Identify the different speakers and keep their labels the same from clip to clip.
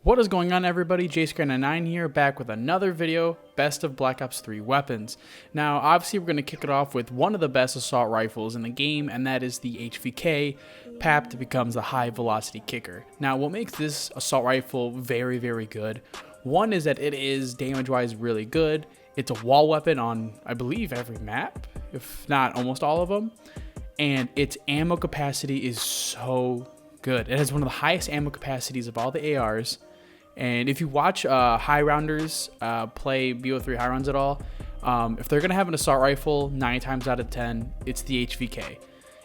Speaker 1: What is going on, everybody? JSquare99 here, back with another video, best of Black Ops 3 weapons. Now, obviously, we're going to kick it off with one of the best assault rifles in the game, and that is the HVK, papped becomes the high velocity kicker. Now, what makes this assault rifle very, very good, one is that it is damage-wise really good. It's a wall weapon on, I believe, every map, if not almost all of them, and its ammo capacity is so good. It has one of the highest ammo capacities of all the ARs. And if you watch high rounders play BO3 high rounds at all, if they're going to have an assault rifle, 9 times out of 10, it's the HVK.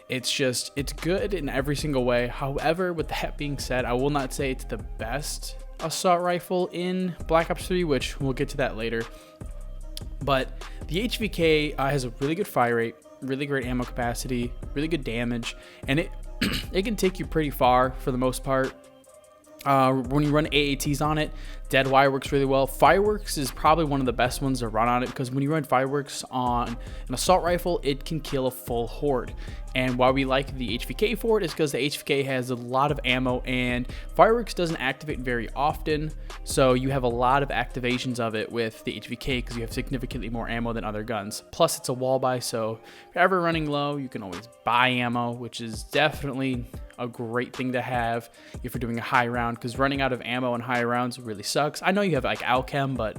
Speaker 1: It's good in every single way. However, with that being said, I will not say it's the best assault rifle in Black Ops 3, which we'll get to that later. But the HVK has a really good fire rate, really great ammo capacity, really good damage, and it can take you pretty far for the most part. When you run AATs on it, dead wire works really well. Fireworks is probably one of the best ones to run on it, because when you run fireworks on an assault rifle, it can kill a full horde. And why we like the HVK for it is because the HVK has a lot of ammo, and fireworks doesn't activate very often, so you have a lot of activations of it with the HVK because you have significantly more ammo than other guns. Plus, it's a wall buy, so if you're ever running low, you can always buy ammo, which is definitely a great thing to have if you're doing a high round, because running out of ammo in high rounds really sucks. I know you have like Alchem, but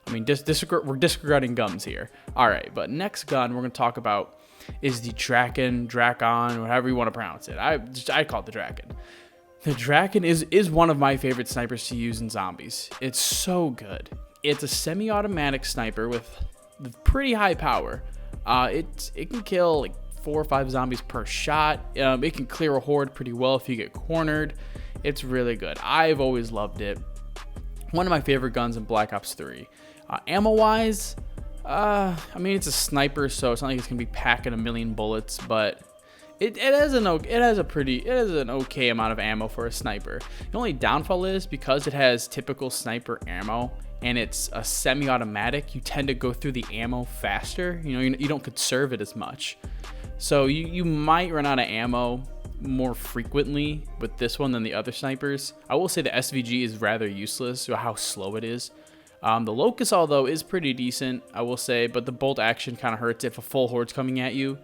Speaker 1: I mean, we're disregarding guns here. All right, but next gun we're going to talk about is the Drakon, whatever you want to pronounce it. I call it the Drakon. The Drakon is one of my favorite snipers to use in zombies. It's so good. It's a semi-automatic sniper with pretty high power. It can kill like 4 or 5 zombies per shot. It can clear a horde pretty well if you get cornered. It's really good. I've always loved it. One of my favorite guns in Black Ops 3. Ammo-wise, I mean, it's a sniper, so it's not like it's gonna be packing a million bullets, but it has an okay amount of ammo for a sniper. The only downfall is because it has typical sniper ammo and it's a semi-automatic, you tend to go through the ammo faster. You don't conserve it as much, so you might run out of ammo more frequently with this one than the other snipers. I will say the SVG is rather useless to how slow it is. The Locust, although, is pretty decent, I will say, but the bolt action kind of hurts if a full horde's coming at you.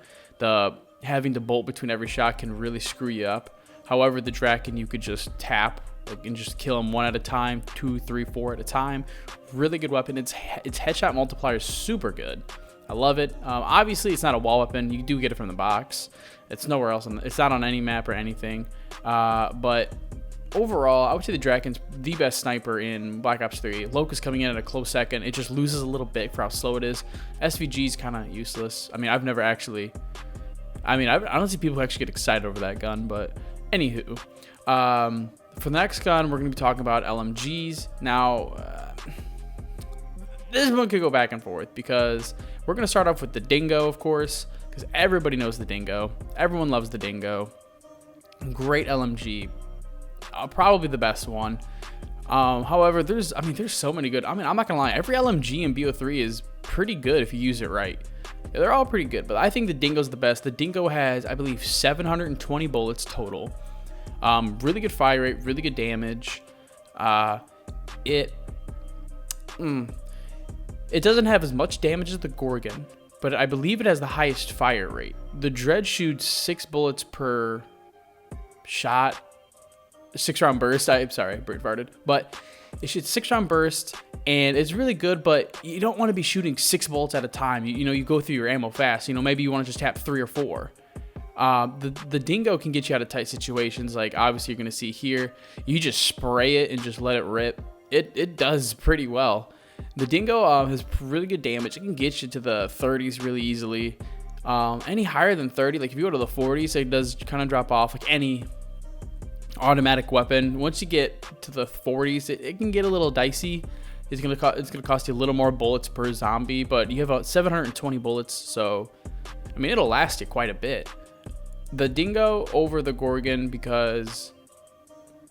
Speaker 1: Having to bolt between every shot can really screw you up. However, the Drakon, you could just tap and just kill them 1 at a time, 2, 3, 4 at a time. Really good weapon. Its headshot multiplier is super good. I love it. Obviously, it's not a wall weapon. You do get it from the box. It's nowhere else. It's not on any map or anything. But overall, I would say the Drakon's the best sniper in Black Ops 3. Locust coming in at a close second. It just loses a little bit for how slow it is. SVG's kind of useless. I mean, I don't see people who actually get excited over that gun, but anywho. For the next gun, we're going to be talking about LMGs. Now, this one could go back and forth, because we're going to start off with the Dingo, of course, because everybody knows the Dingo. Everyone loves the Dingo. Great LMG. Probably the best one. However, there's so many good. I mean, I'm not gonna lie, every LMG in BO3 is pretty good if you use it right. They're all pretty good, but I think the Dingo's the best. The Dingo has, I believe, 720 bullets total. Really good fire rate, really good damage. It doesn't have as much damage as the Gorgon, but I believe it has the highest fire rate. The Dread shoots 6 bullets per shot. 6-round burst. I'm sorry, bird farted. But it shoots 6-round burst, and it's really good, but you don't want to be shooting 6 bullets at a time. You go through your ammo fast. Maybe you want to just tap 3 or 4. The Dingo can get you out of tight situations, like obviously you're going to see here. You just spray it and just let it rip. It does pretty well. The Dingo has really good damage. It can get you to the 30s really easily. Any higher than 30, like if you go to the 40s, it does kind of drop off, like any automatic weapon. Once you get to the 40s, it can get a little dicey. It's gonna cost you a little more bullets per zombie, but you have about 720 bullets, so I mean, it'll last you quite a bit. The Dingo over the Gorgon, because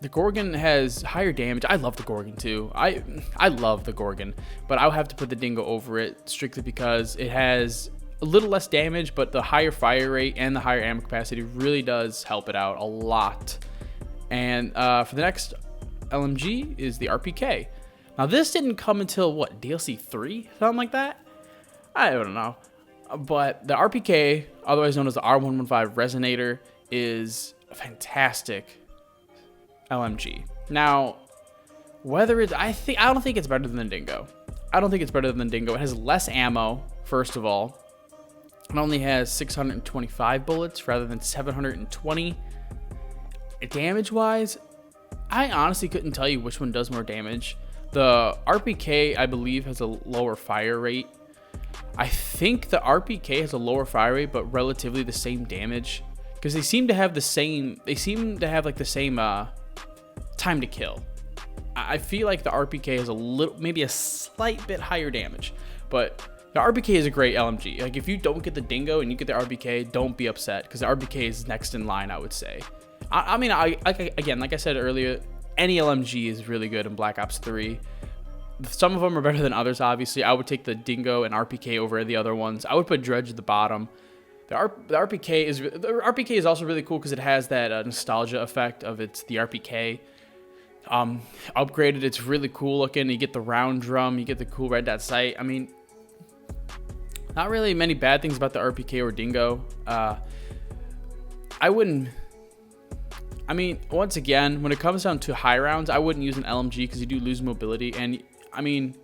Speaker 1: the Gorgon has higher damage. I love the Gorgon too. I love the Gorgon, but I'll have to put the Dingo over it strictly because it has a little less damage, but the higher fire rate and the higher ammo capacity really does help it out a lot. And for the next LMG is the RPK. Now this didn't come until what, DLC 3, something like that. I don't know, but the RPK, otherwise known as the R115 Resonator, is a fantastic LMG. Now, whether it's, I don't think it's better than Dingo. I don't think it's better than Dingo. It has less ammo, first of all. It only has 625 bullets rather than 720. Damage-wise, I honestly couldn't tell you which one does more damage. The RPK, I believe, has a lower fire rate. I think the RPK has a lower fire rate, but relatively the same damage, because they seem to have the same. They seem to have like the same time to kill. I feel like the RPK has a little, maybe a slight bit higher damage, but the RPK is a great LMG. Like if you don't get the Dingo and you get the RPK, don't be upset, because the RPK is next in line, I would say. I mean, again, like I said earlier, any LMG is really good in Black Ops 3. Some of them are better than others, obviously. I would take the Dingo and RPK over the other ones. I would put Dredge at the bottom. The RPK is also really cool because it has that nostalgia effect of the RPK. Upgraded, it's really cool looking. You get the round drum, you get the cool red dot sight. I mean, not really many bad things about the RPK or Dingo. I mean, once again, when it comes down to high rounds, I wouldn't use an LMG because you do lose mobility. And I mean,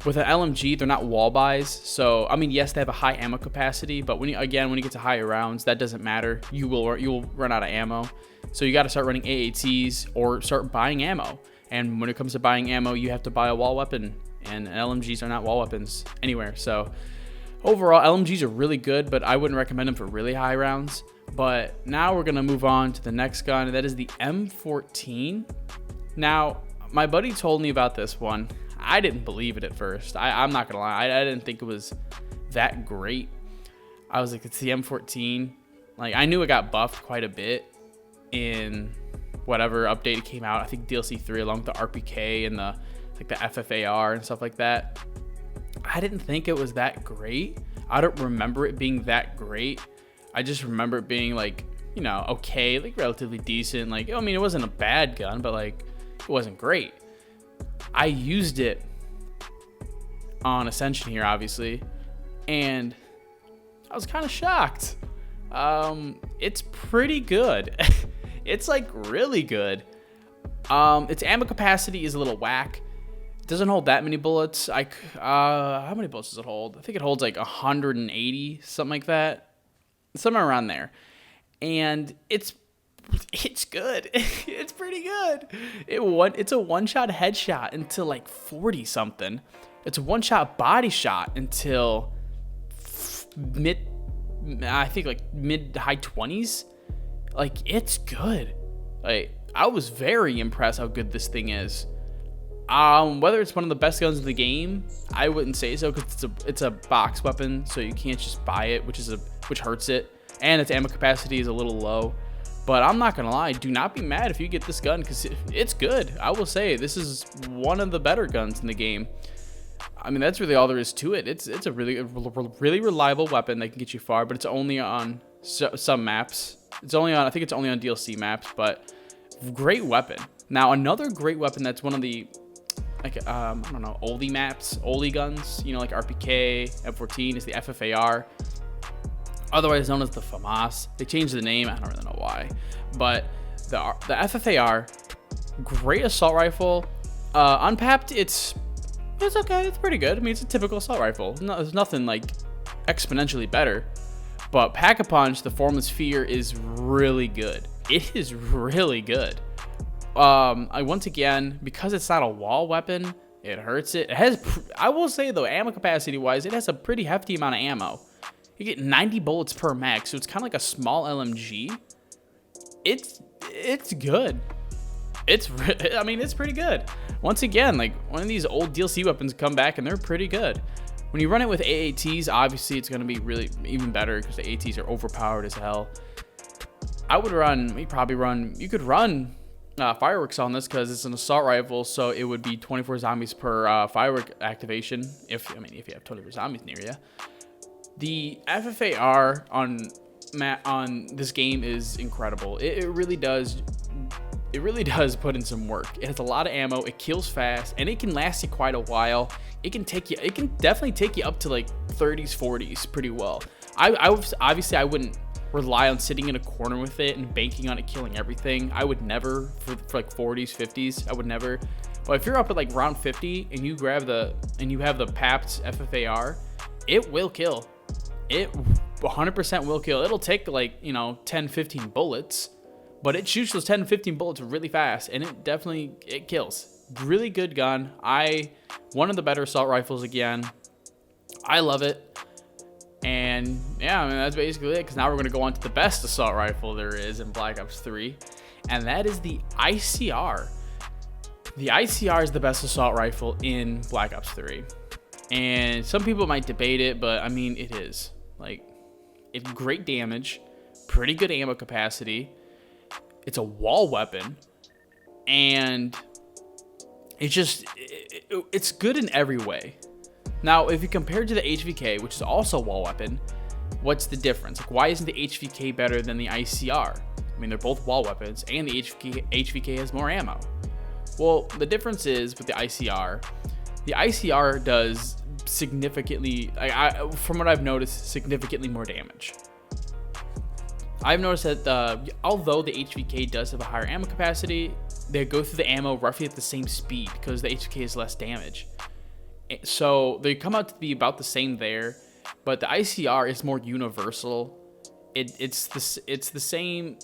Speaker 1: with an LMG, they're not wall buys. So, I mean, yes, they have a high ammo capacity, but when you get to higher rounds, that doesn't matter. You will run out of ammo. So you got to start running AATs or start buying ammo. And when it comes to buying ammo, you have to buy a wall weapon, and LMGs are not wall weapons anywhere. So overall, LMGs are really good, but I wouldn't recommend them for really high rounds. But now we're going to move on to the next gun, and that is the M14. Now, my buddy told me about this one. I didn't believe it at first. I'm not going to lie. I didn't think it was that great. I was like, it's the M14. Like, I knew it got buffed quite a bit in whatever update it came out. I think DLC 3 along with the RPK and the FFAR and stuff like that. I didn't think it was that great. I don't remember it being that great. I just remember it being like, you know, okay, like relatively decent. Like, I mean, it wasn't a bad gun, but like, it wasn't great. I used it on Ascension here, obviously, and I was kind of shocked. It's pretty good. It's like really good. Its ammo capacity is a little whack. It doesn't hold that many bullets. How many bullets does it hold? I think it holds like 180, something like that. Somewhere around there. And it's good. It's pretty good. It's a one-shot headshot until like 40 something. It's a one-shot body shot until mid to high 20s. Like, it's good. Like, I was very impressed how good this thing is. Whether it's one of the best guns in the game, I wouldn't say so, because it's a box weapon, so you can't just buy it, which hurts it, and its ammo capacity is a little low. But I'm not gonna lie, do not be mad if you get this gun, because it's good. I will say this is one of the better guns in the game. I mean, that's really all there is to it. It's a really reliable weapon that can get you far, but it's only on some maps. I think it's only on DLC maps, but great weapon. Now, another great weapon that's one of the, like, I don't know, oldie maps, oldie guns, you know, like RPK, M14 is the FFAR, otherwise known as the FAMAS. They changed the name, I don't really know why, but the FFAR, great assault rifle. Unpapped, it's okay, it's pretty good. I mean, it's a typical assault rifle. No, there's nothing like exponentially better. But Pack-a-Punch, the Formless Sphere, is really good. It is really good. Once again, because it's not a wall weapon, it hurts it. It has, I will say though, ammo capacity wise, it has a pretty hefty amount of ammo. You get 90 bullets per mag, so it's kind of like a small LMG. It's good. I mean, it's pretty good. Once again, like, one of these old DLC weapons come back and they're pretty good. When you run it with AATs, obviously it's going to be really even better because the AATs are overpowered as hell. You could run fireworks on this because it's an assault rifle, so it would be 24 zombies per firework activation if you have 24 zombies near you. The FFAR on this game is incredible. It really does It really does put in some work. It has a lot of ammo, it kills fast, and it can last you quite a while. It can definitely take you up to like 30s, 40s pretty well. Obviously I wouldn't rely on sitting in a corner with it and banking on it killing everything. I would never for like 40s, 50s. I would never. But if you're up at like round 50 and you have the PAP's FFAR, it will kill. It 100% will kill. It'll take like, 10, 15 bullets, but it shoots those 10, 15 bullets really fast, and it kills. Really good gun. One of the better assault rifles again. I love it. And yeah, I mean, that's basically it, because now we're going to go on to the best assault rifle there is in Black Ops 3, and that is the ICR. The ICR is the best assault rifle in Black Ops 3. And some people might debate it, but I mean, it is. Like, it's great damage, pretty good ammo capacity. It's a wall weapon, and it's good in every way. Now, if you compare to the HVK, which is also a wall weapon, what's the difference? Like, why isn't the HVK better than the ICR? I mean, they're both wall weapons, and the HVK has more ammo. Well, the difference is with the ICR does significantly, from what I've noticed, significantly more damage. I've noticed that although the HVK does have a higher ammo capacity, they go through the ammo roughly at the same speed because the HVK has less damage. So they come out to be about the same there, but the ICR is more universal. It's the same.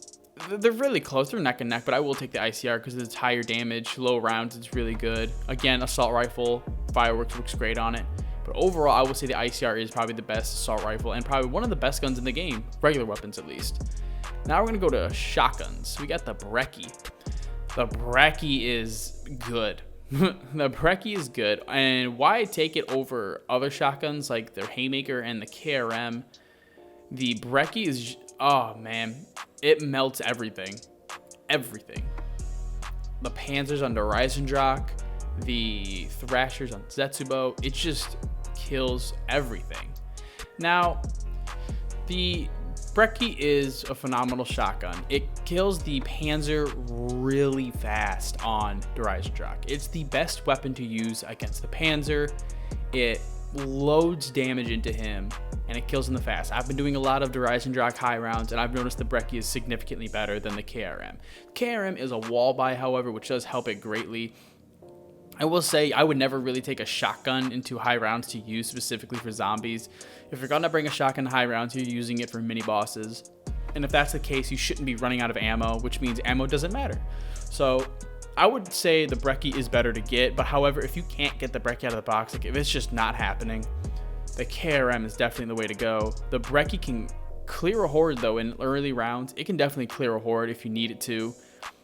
Speaker 1: They're really close. They're neck and neck, but I will take the ICR because it's higher damage, low rounds. It's really good. Again, assault rifle, fireworks works great on it. But overall, I would say the ICR is probably the best assault rifle and probably one of the best guns in the game, regular weapons at least. Now we're going to go to shotguns. We got the Brecci. The Brecci is good. The Brecci is good. And why I take it over other shotguns like their Haymaker and the KRM, the Brecci is, oh man, it melts everything. Everything. The Panzers on the Drak, the Thrashers on Zetsubo, it just kills everything. Now, the Brecci is a phenomenal shotgun. It kills the Panzer really fast on Drak. It's the best weapon to use against the Panzer. It loads damage into him, and it kills him the fast. I've been doing a lot of Drak high rounds, and I've noticed the Brecci is significantly better than the KRM. KRM is a wall buy, however, which does help it greatly. I will say I would never really take a shotgun into high rounds to use specifically for zombies. If you're going to bring a shotgun to high rounds, you're using it for mini bosses. And if that's the case, you shouldn't be running out of ammo, which means ammo doesn't matter. So I would say the Brecci is better to get, but however, if you can't get the Brecci out of the box, like if it's just not happening, the KRM is definitely the way to go. The Brecci can clear a horde though in early rounds. It can definitely clear a horde if you need it to.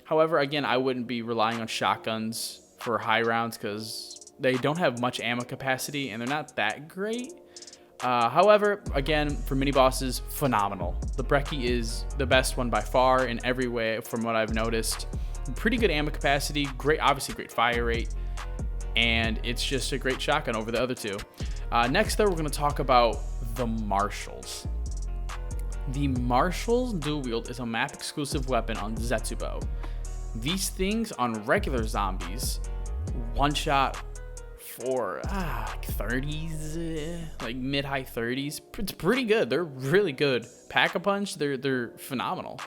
Speaker 1: However, again, I wouldn't be relying on shotguns for high rounds because they don't have much ammo capacity and they're not that great. However, again, for mini bosses, phenomenal. The Brecci is the best one by far in every way from what I've noticed. Pretty good ammo capacity, obviously great fire rate, and it's just a great shotgun over the other two. Next though, we're going to talk about the Marshals. The Marshals dual wield is a map exclusive weapon on Zetsubo. These things on regular zombies one shot for 30s, like mid-high 30s. It's pretty good. They're really good. Pack-a-punch, they're phenomenal.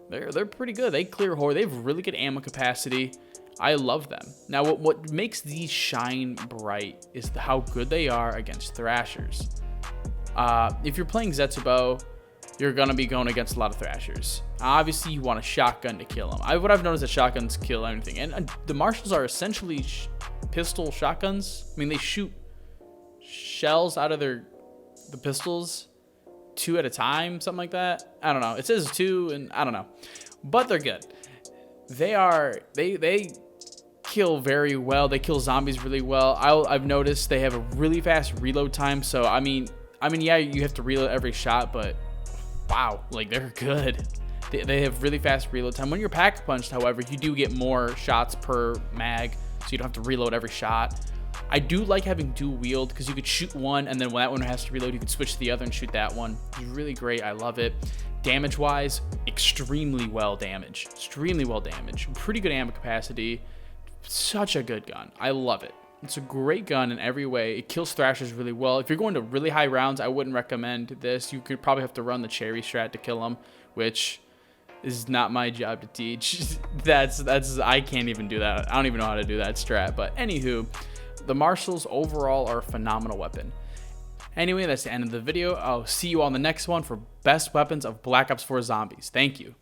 Speaker 1: They're pretty good. They clear horde. They have really good ammo capacity. I love them. Now, what makes these shine bright is how good they are against Thrashers. If you're playing Zetsubo, you're going to be going against a lot of Thrashers. Obviously, you want a shotgun to kill them. What I've noticed is that shotguns kill anything. And the Marshals are essentially pistol shotguns. I mean, they shoot shells out of the pistols 2 at a time, something like that. I don't know. It says 2, and I don't know. But they're good. They kill very well. They kill zombies really well. I've noticed they have a really fast reload time. So, I mean, yeah, you have to reload every shot, but wow, like they're good. They have really fast reload time. When you're pack punched, however, you do get more shots per mag, so you don't have to reload every shot. I do like having dual wield because you could shoot one, and then when that one has to reload, you could switch to the other and shoot that one. It's really great. I love it. Damage wise, extremely well damaged, pretty good ammo capacity, such a good gun. I love it. It's a great gun in every way. It kills thrashers really well. If you're going to really high rounds, I wouldn't recommend this. You could probably have to run the cherry strat to kill them, which is not my job to teach. that's I can't even do that. I don't even know how to do that strat. But anywho, the marshals overall are a phenomenal weapon. Anyway, that's the end of the video. I'll see you on the next one for best weapons of Black Ops 4 Zombies. Thank you.